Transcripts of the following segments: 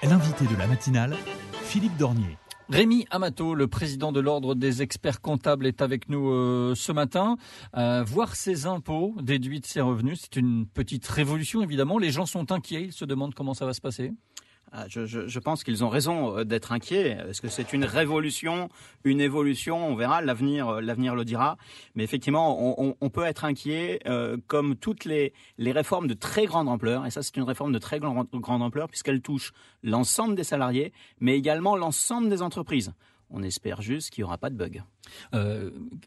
L'invité de la matinale, Philippe Dornier. Rémi Amato, le président de l'Ordre des experts comptables, est avec nous ce matin. Voir ses impôts déduits de ses revenus, c'est une petite révolution évidemment. Les gens sont inquiets, ils se demandent comment ça va se passer. Je pense qu'ils ont raison d'être inquiets. Est-ce que c'est une révolution, une évolution? On verra, l'avenir le dira. Mais effectivement, on peut être inquiet comme toutes les réformes de très grande ampleur. Et ça, c'est une réforme de très grande ampleur puisqu'elle touche l'ensemble des salariés, mais également l'ensemble des entreprises. On espère juste qu'il n'y aura pas de bug.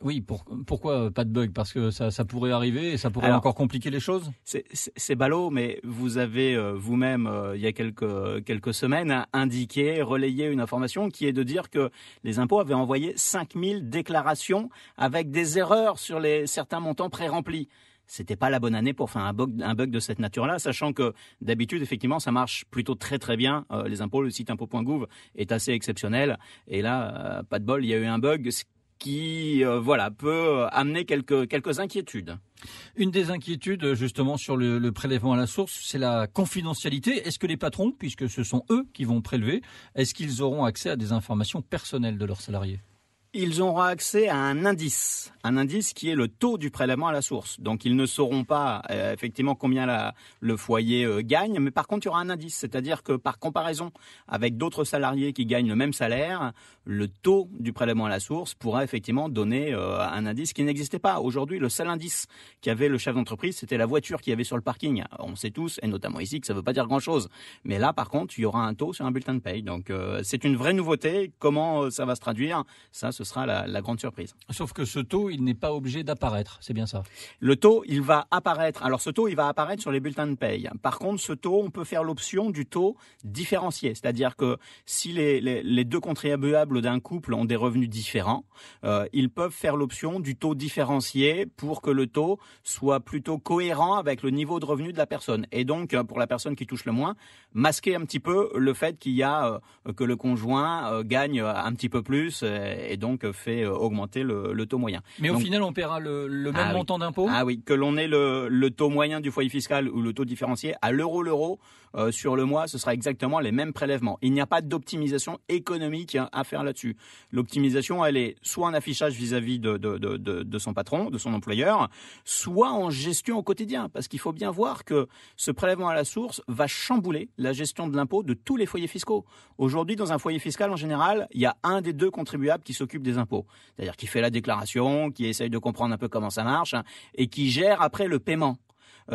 Oui, pourquoi pas de bug? Parce que ça pourrait arriver et ça pourrait encore compliquer les choses. C'est ballot, mais vous avez vous-même, il y a quelques semaines, indiqué, relayé une information qui est de dire que les impôts avaient envoyé 5000 déclarations avec des erreurs sur certains montants pré-remplis. C'était pas la bonne année pour faire un bug de cette nature-là, sachant que d'habitude, effectivement, ça marche plutôt très très bien. Les impôts, le site impôts.gouv est assez exceptionnel. Et là, pas de bol, il y a eu un bug qui peut amener quelques inquiétudes. Une des inquiétudes, justement, sur le prélèvement à la source, c'est la confidentialité. Est-ce que les patrons, puisque ce sont eux qui vont prélever, est-ce qu'ils auront accès à des informations personnelles de leurs salariés ? Ils auront accès à un indice qui est le taux du prélèvement à la source. Donc ils ne sauront pas effectivement combien le foyer gagne, mais par contre il y aura un indice, c'est-à-dire que par comparaison avec d'autres salariés qui gagnent le même salaire, le taux du prélèvement à la source pourra effectivement donner un indice qui n'existait pas. Aujourd'hui, le seul indice qu'avait le chef d'entreprise, c'était la voiture qu'il y avait sur le parking. On sait tous, et notamment ici, que ça ne veut pas dire grand-chose. Mais là, par contre, il y aura un taux sur un bulletin de paye. Donc c'est une vraie nouveauté. Comment ça va se traduire ? Ça, ce sera la grande surprise. Sauf que ce taux, il n'est pas obligé d'apparaître, c'est bien ça? Le taux, il va apparaître. Alors ce taux, il va apparaître sur les bulletins de paye. Par contre, ce taux, on peut faire l'option du taux différencié. C'est-à-dire que si les deux contribuables d'un couple ont des revenus différents, ils peuvent faire l'option du taux différencié pour que le taux soit plutôt cohérent avec le niveau de revenu de la personne. Et donc, pour la personne qui touche le moins, masquer un petit peu le fait qu'il y a que le conjoint gagne un petit peu plus et donc fait augmenter le taux moyen. Mais au final, on paiera le même montant d'impôt ? Ah oui, que l'on ait le taux moyen du foyer fiscal ou le taux différencié à l'euro, sur le mois, ce sera exactement les mêmes prélèvements. Il n'y a pas d'optimisation économique à faire là-dessus. L'optimisation, elle est soit en affichage vis-à-vis de son patron, de son employeur, soit en gestion au quotidien. Parce qu'il faut bien voir que ce prélèvement à la source va chambouler la gestion de l'impôt de tous les foyers fiscaux. Aujourd'hui, dans un foyer fiscal, en général, il y a un des deux contribuables qui s'occupe des impôts. C'est-à-dire qui fait la déclaration, qui essaye de comprendre un peu comment ça marche et qui gère après le paiement.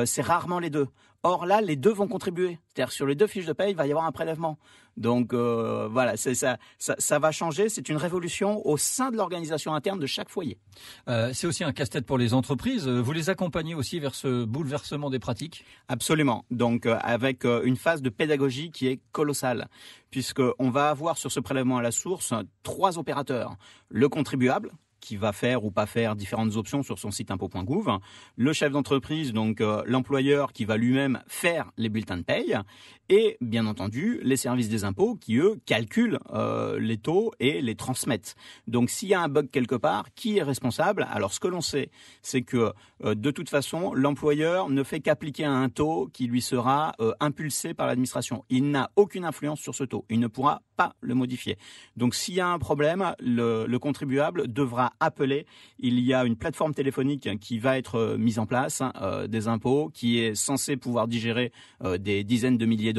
C'est rarement les deux. Or là, les deux vont contribuer. C'est-à-dire sur les deux fiches de paye, il va y avoir un prélèvement. Donc ça va changer. C'est une révolution au sein de l'organisation interne de chaque foyer. C'est aussi un casse-tête pour les entreprises. Vous les accompagnez aussi vers ce bouleversement des pratiques ? Absolument. Donc avec une phase de pédagogie qui est colossale, puisqu'on va avoir sur ce prélèvement à la source 3 opérateurs. Le contribuable, qui va faire ou pas faire différentes options sur son site impôts.gouv, le chef d'entreprise, donc l'employeur qui va lui-même faire les bulletins de paye, et bien entendu les services des impôts qui, eux, calculent les taux et les transmettent. Donc s'il y a un bug quelque part, qui est responsable ? Alors ce que l'on sait, c'est que de toute façon, l'employeur ne fait qu'appliquer un taux qui lui sera impulsé par l'administration. Il n'a aucune influence sur ce taux. Il ne pourra pas le modifier. Donc s'il y a un problème, le contribuable devra appeler. Il y a une plateforme téléphonique qui va être mise en place des impôts, qui est censée pouvoir digérer des dizaines de milliers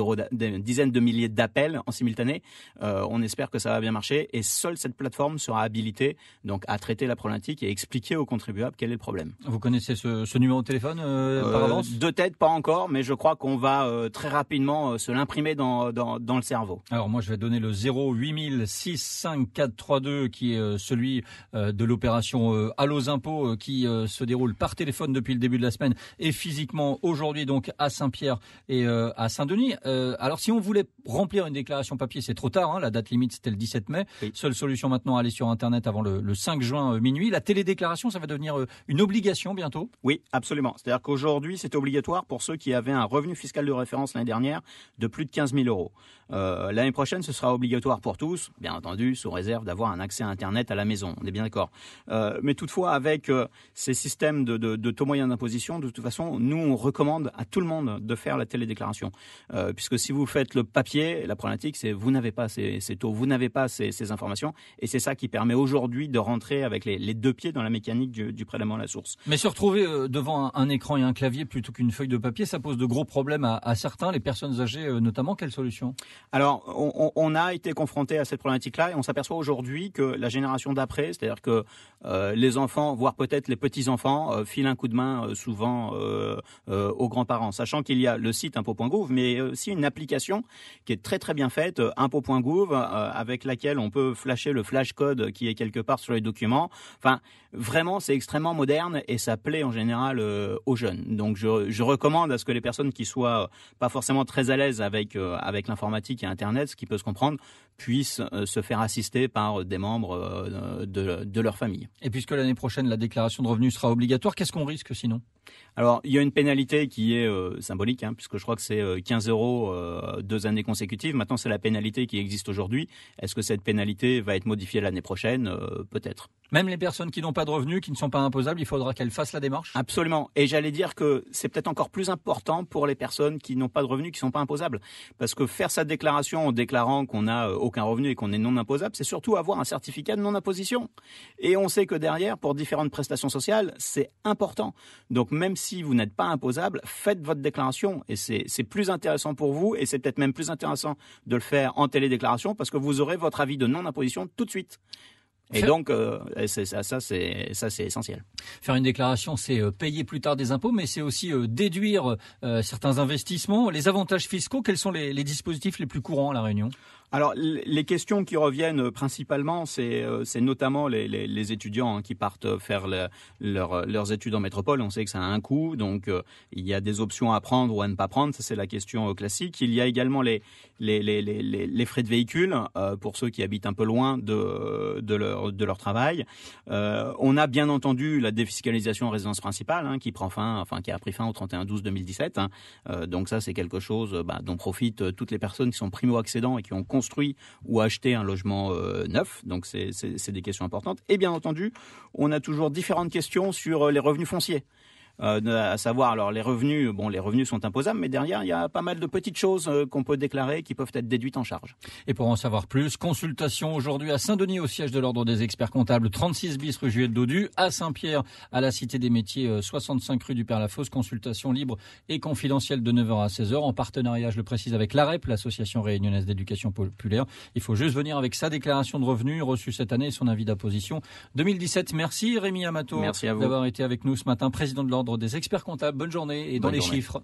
d'appels en simultané. On espère que ça va bien marcher et seule cette plateforme sera habilitée donc à traiter la problématique et expliquer aux contribuables quel est le problème. Vous connaissez ce numéro de téléphone par avance ? De tête, pas encore, mais je crois qu'on va très rapidement se l'imprimer dans le cerveau. Alors moi, je vais donner le 08 654 32 qui est celui de l'opération Allo Impôts qui se déroule par téléphone depuis le début de la semaine et physiquement aujourd'hui donc à Saint-Pierre et à Saint-Denis. Alors si on voulait remplir une déclaration papier, c'est trop tard, la date limite c'était le 17 mai. Oui. Seule solution maintenant, aller sur Internet avant le 5 juin minuit. La télédéclaration, ça va devenir une obligation bientôt ? Oui, absolument. C'est-à-dire qu'aujourd'hui, c'est obligatoire pour ceux qui avaient un revenu fiscal de référence l'année dernière de plus de 15 000 euros. L'année prochaine, ce sera obligatoire pour tous, bien entendu, sous réserve d'avoir un accès à Internet à la maison. On est bien d'accord. Mais toutefois, avec ces systèmes de taux moyens d'imposition, de toute façon, nous, on recommande à tout le monde de faire la télédéclaration. Puisque si vous faites le papier métier, la problématique, c'est vous n'avez pas ces taux, vous n'avez pas ces informations. Et c'est ça qui permet aujourd'hui de rentrer avec les deux pieds dans la mécanique du prélèvement à la source. Mais se retrouver devant un écran et un clavier plutôt qu'une feuille de papier, ça pose de gros problèmes à certains, les personnes âgées notamment. Quelle solution ? Alors, on a été confronté à cette problématique-là et on s'aperçoit aujourd'hui que la génération d'après, c'est-à-dire que les enfants, voire peut-être les petits-enfants, filent un coup de main souvent aux grands-parents, sachant qu'il y a le site impo.gouv, mais aussi une application qui est très très bien faite, impo.gouv, avec laquelle on peut flasher le flashcode qui est quelque part sur les documents. Enfin, vraiment, c'est extrêmement moderne et ça plaît en général aux jeunes. Donc, je recommande à ce que les personnes qui soient pas forcément très à l'aise avec l'informatique et Internet, ce qui peut se comprendre, puissent se faire assister par des membres de leur famille. Et puisque l'année prochaine, la déclaration de revenus sera obligatoire, qu'est-ce qu'on risque sinon ? Alors, il y a une pénalité qui est symbolique, puisque je crois que c'est 15 € 2 années consécutives. Maintenant, c'est la pénalité qui existe aujourd'hui. Est-ce que cette pénalité va être modifiée l'année prochaine ? Peut-être. Même les personnes qui n'ont pas de revenus, qui ne sont pas imposables, il faudra qu'elles fassent la démarche ? Absolument. Et j'allais dire que c'est peut-être encore plus important pour les personnes qui n'ont pas de revenus, qui ne sont pas imposables. Parce que faire sa déclaration en déclarant qu'on n'a aucun revenu et qu'on est non imposable, c'est surtout avoir un certificat de non-imposition. Et on sait que derrière, pour différentes prestations sociales, c'est important. Donc même si vous n'êtes pas imposable, faites votre déclaration. Et c'est plus intéressant pour vous, et c'est peut-être même plus intéressant de le faire en télédéclaration, parce que vous aurez votre avis de non-imposition tout de suite. Et donc, ça c'est essentiel. Faire une déclaration, c'est payer plus tard des impôts, mais c'est aussi déduire certains investissements. Les avantages fiscaux, quels sont les dispositifs les plus courants à La Réunion ? Alors, les questions qui reviennent principalement, c'est notamment les étudiants qui partent faire leurs études en métropole. On sait que ça a un coût, donc il y a des options à prendre ou à ne pas prendre. Ça, c'est la question classique. Il y a également les frais de véhicule pour ceux qui habitent un peu loin de leur travail. On a bien entendu la défiscalisation en résidence principale qui a pris fin au 31/12/2017. Donc ça, c'est quelque chose dont profitent toutes les personnes qui sont primo-accédants et qui ont construit ou acheté un logement neuf. Donc c'est des questions importantes. Et bien entendu, on a toujours différentes questions sur les revenus fonciers. À savoir, alors les revenus sont imposables, mais derrière il y a pas mal de petites choses qu'on peut déclarer qui peuvent être déduites en charge. Et pour en savoir plus, consultation aujourd'hui à Saint-Denis au siège de l'Ordre des experts comptables, 36 bis rue Juliette Dodu, à Saint-Pierre à la Cité des Métiers, 65 rue du Père-Lafosse. Consultation libre et confidentielle de 9h à 16h en partenariat, je le précise, avec l'AREP, l'association réunionnaise d'éducation populaire. Il faut juste venir avec sa déclaration de revenus reçue cette année et son avis d'imposition 2017. Merci Rémi Amato d'avoir été avec nous ce matin, président de l'Ordre des experts comptables. Bonne journée et dans les chiffres.